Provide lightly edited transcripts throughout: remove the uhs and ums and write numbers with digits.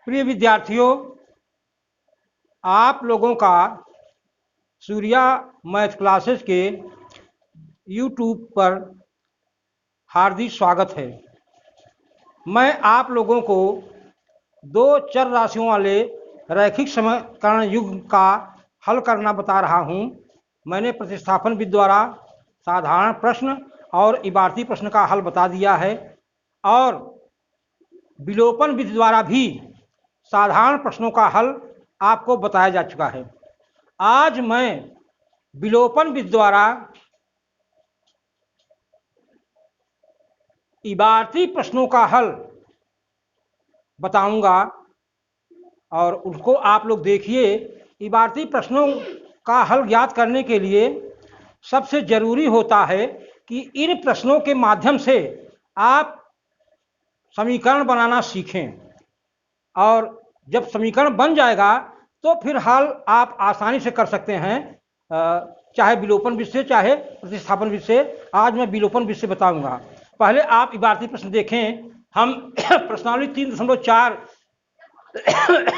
प्रिय विद्यार्थियों, आप लोगों का सूर्या मैथ क्लासेस के यूट्यूब पर हार्दिक स्वागत है। मैं आप लोगों को दो चर राशियों वाले रैखिक समीकरण युग्म का हल करना बता रहा हूं। मैंने प्रतिस्थापन विधि द्वारा साधारण प्रश्न और इबारती प्रश्न का हल बता दिया है और विलोपन विधि द्वारा भी साधारण प्रश्नों का हल आपको बताया जा चुका है। आज मैं विलोपन विधि द्वारा इबारती प्रश्नों का हल बताऊंगा और उसको आप लोग देखिए। इबारती प्रश्नों का हल ज्ञात करने के लिए सबसे जरूरी होता है कि इन प्रश्नों के माध्यम से आप समीकरण बनाना सीखें और जब समीकरण बन जाएगा तो फिर हल आप आसानी से कर सकते हैं, चाहे विलोपन विधि से चाहे प्रतिस्थापन विधि से। आज मैं विलोपन विधि से बताऊंगा। पहले आप इबारती प्रश्न देखें। हम प्रश्नावली 3.4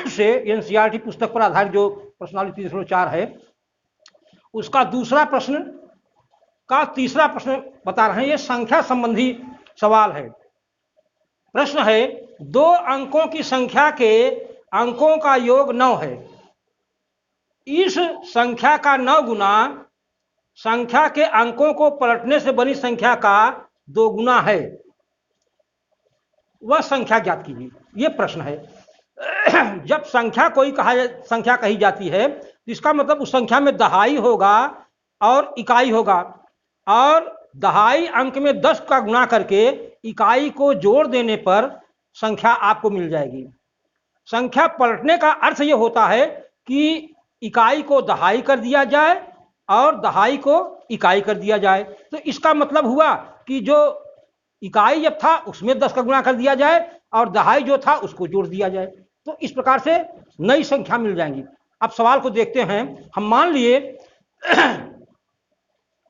से एनसीईआरटी पुस्तक पर आधारित जो प्रश्नावली 3.4 है उसका दूसरा प्रश्न का तीसरा प्रश्न बता रहे हैं। ये संख्या संबंधी सवाल है। प्रश्न है, दो अंकों की संख्या के अंकों का योग 9 है। इस संख्या का 9 गुना संख्या के अंकों को पलटने से बनी संख्या का 2 गुना है। वह संख्या ज्ञात कीजिए। यह प्रश्न है। जब संख्या संख्या कही जाती है तो इसका मतलब उस संख्या में दहाई होगा और इकाई होगा और दहाई अंक में 10 का गुणा करके इकाई को जोड़ देने पर संख्या आपको मिल जाएगी। संख्या पलटने का अर्थ यह होता है कि इकाई को दहाई कर दिया जाए और दहाई को इकाई कर दिया जाए। तो इसका मतलब हुआ कि जो इकाई जब था उसमें 10 का गुणा कर दिया जाए और दहाई जो था उसको जोड़ दिया जाए। तो इस प्रकार से नई संख्या मिल जाएंगी। अब सवाल को देखते हैं। हम मान लिए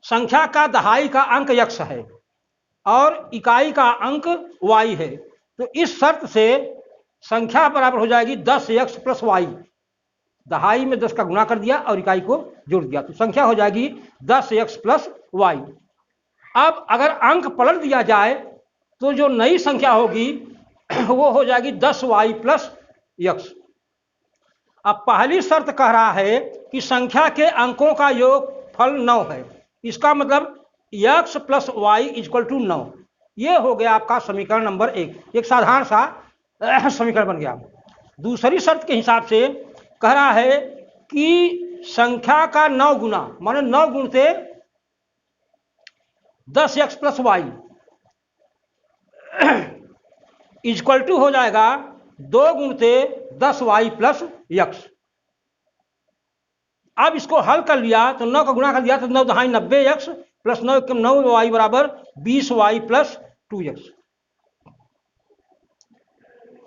संख्या का दहाई का अंक x है और इकाई का अंक y है। तो इस शर्त से संख्या बराबर हो जाएगी 10x प्लस y। दहाई में 10 का गुणा कर दिया और इकाई को जोड़ दिया तो संख्या हो जाएगी 10x प्लस y। अब अगर अंक पलट दिया जाए तो जो नई संख्या होगी वो हो जाएगी 10y प्लस x। अब पहली शर्त कह रहा है कि संख्या के अंकों का योग फल 9 है। इसका मतलब x plus y equal to 9। ये हो गया आपका समीकरण नंबर 1। एक साधारण सा समीकरण बन गया। दूसरी शर्त के हिसाब से कह रहा है कि संख्या का 9 गुना माने 9 गुण से 10x plus y equal to हो जाएगा 2 गुण से 10y प्लस x। अब इसको हल कर लिया तो 9 का गुणा कर दिया तो 9 दहाई 90x प्लस 9y बराबर 20y प्लस 2x।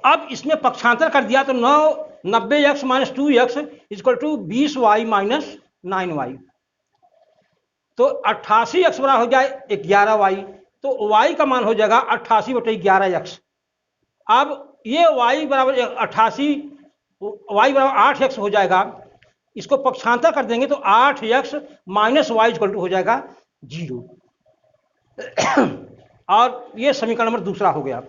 अब इसमें पक्षांतर कर दिया तो 90x minus 2x equal to 20y minus 9y। तो 88x बराबर हो जाए 11y। तो y का मान हो जाएगा 88/11x। अब ये y बराबर 88 y बराबर 8x हो जाएगा। इसको पक्षांतर कर देंगे तो 8x minus Y equal to हो जाएगा 0। और ये समीकरण नंबर दूसरा हो गया।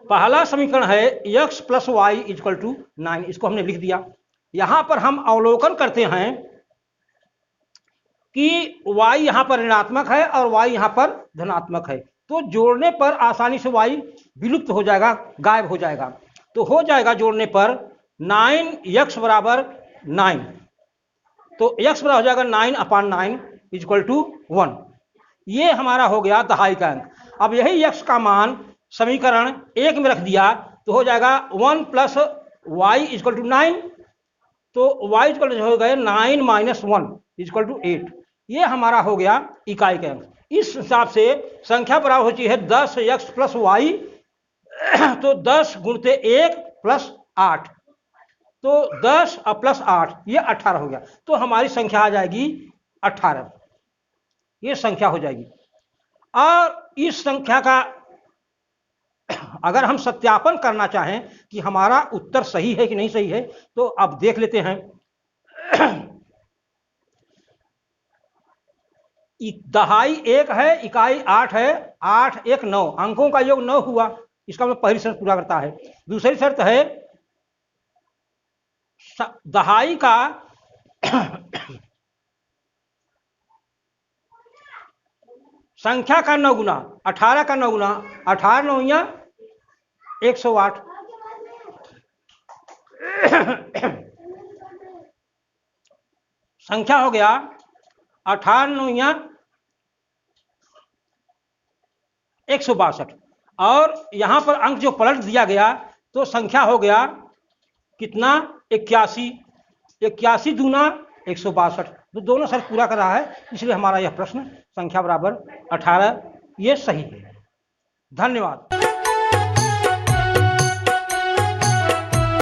पहला समीकरण है x plus y equal to 9। इसको हमने लिख दिया। यहां पर हम अवलोकन करते हैं कि y यहां पर ऋणात्मक है और y यहां पर धनात्मक है। तो जोड़ने पर आसानी से y विलुप्त हो जाएगा, गायब हो जाएगा। तो हो जाएगा जोड़ने पर 9x बराबर 9। तो x बराबर हो जाएगा 9/9 इक्वल टू 1। ये हमारा हो गया दहाई का अंक। अब यही x का मान समीकरण 1 में रख दिया तो हो जाएगा 1 प्लस वाई इक्वल टू 9। तो y इक्वल हो गए 9 माइनस 1 इक्वल टू 8। ये हमारा हो गया इकाई का अंक। इस हिसाब से संख्या बराबर होती है 10x प्लस वाई। तो 10 गुणते 1 प्लस 8 तो 10 और प्लस 8 ये 18 हो गया। तो हमारी संख्या आ जाएगी 18। ये संख्या हो जाएगी। और इस संख्या का अगर हम सत्यापन करना चाहें कि हमारा उत्तर सही है कि नहीं सही है, तो अब देख लेते हैं। दहाई 1 है, इकाई 8 है, 8 1 9, अंकों का योग 9 हुआ, इसका मतलब पहली शर्त पूरा करता है। दूसरी शर्त है दहाई का संख्या का 9 गुना, 18 का 9 गुना, 18 9 108। संख्या हो गया 18 9 162, और यहां पर अंक जो पलट दिया गया तो संख्या हो गया कितना, 81, 81 दूना 162। तो दोनों शर्त पूरा कर रहा है, इसलिए हमारा यह प्रश्न संख्या बराबर 18 ये सही है। धन्यवाद।